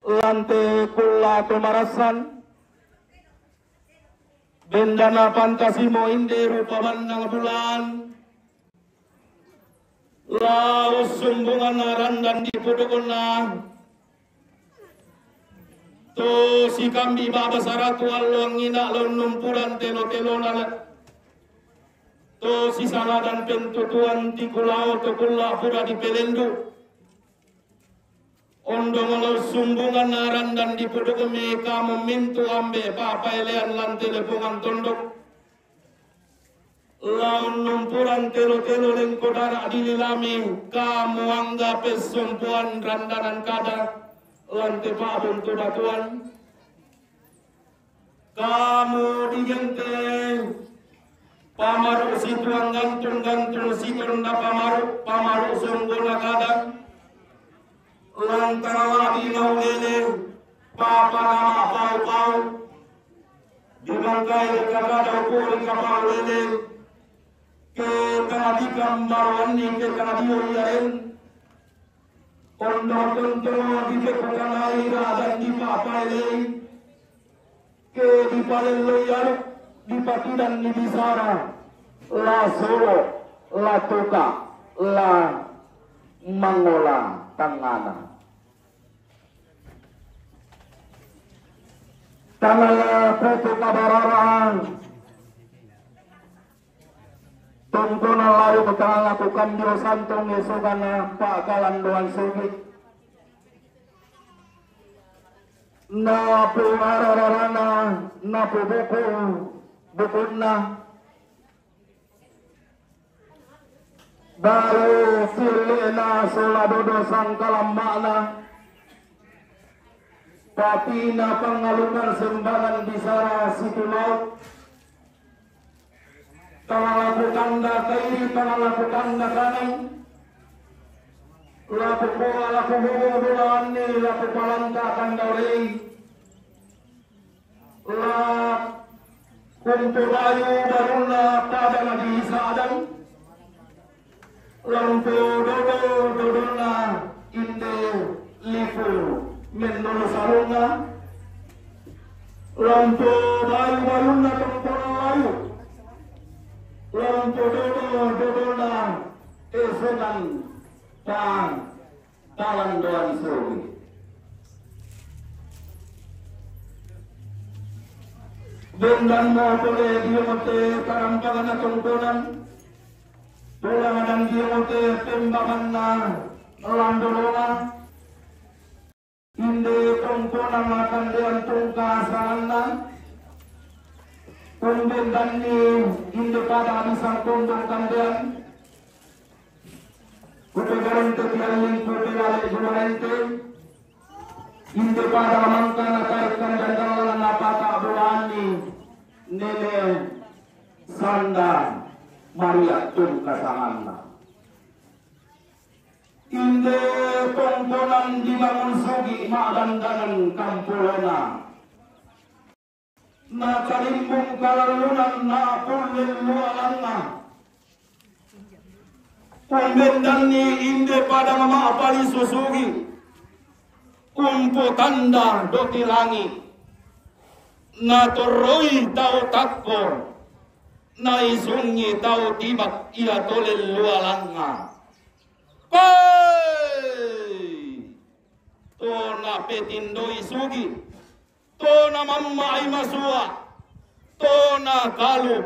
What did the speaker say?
Lante kulla tumarasan bendana pankasimo inde rupa bandang bulan laus sumbungan naran dan dipudukuna to si kambi baba saratu along ina lon numpuran telo nala to si sana dan pentutuan tikulau to kulla pura di pelendu ondo malau sumbungan naran dan dipuduk meka memintu ambe papa elean lan telepongan tondok laun numpuran telo lengkodara dililami kamu anggap sumpuan randanan kada lan tepabun tudatuan kamu digenteng pamaru situang gantung situang na pamaru sumbuna kadang lantara di naulele papa nama pau di bangkai kakada ukuri kapal lele ke kanadi gambar ni ke kanadi uyain ondo tentu di pekukan air dan di papa lele ke di palen loyal di pati dan di bisara la solo la tuka la mangola tangana tangala putu kabararaan tungkuna layu betang lakukan dio santong yesugana pakalan doan sugit na pumarararana na pubuku bukudna baru silena soladodo sangkalambana patina pangalungan sembangan bisara situ laut pangalapukan da kairi pangalapukan da kanan lapu pola lapu bulan ni lapu palanta kandauring lap kumpulayu baruna pada nabi sadang lampu dodona inde lifu menolo sarunga lampu bayu-bayuna tempolayu lampu dodona esonan tang talan doan sobi bendan mo boleh diote karampangan na tungkunan tulang dan diote tembakan na landolonga inde tungkunan makan dean tungkasan na kumbin dan ni inde pada abisang kundung kandian kupegarente tialin kupegalai bularente inde pada mangkana nakaikan dan dalam napata bulani nele sanda Maria tungkasanganna inde tongkonan dibangun sugi madandanan kampulona na kalimbung kalalunan na pulil lualanna pembendan ni inde pada mama apali susugi kumpo tanda doti langit na toroi tau takpo na isungi tau tibak ia tolel lualanga to na petindo isugi to na mamma ay masua to na kalu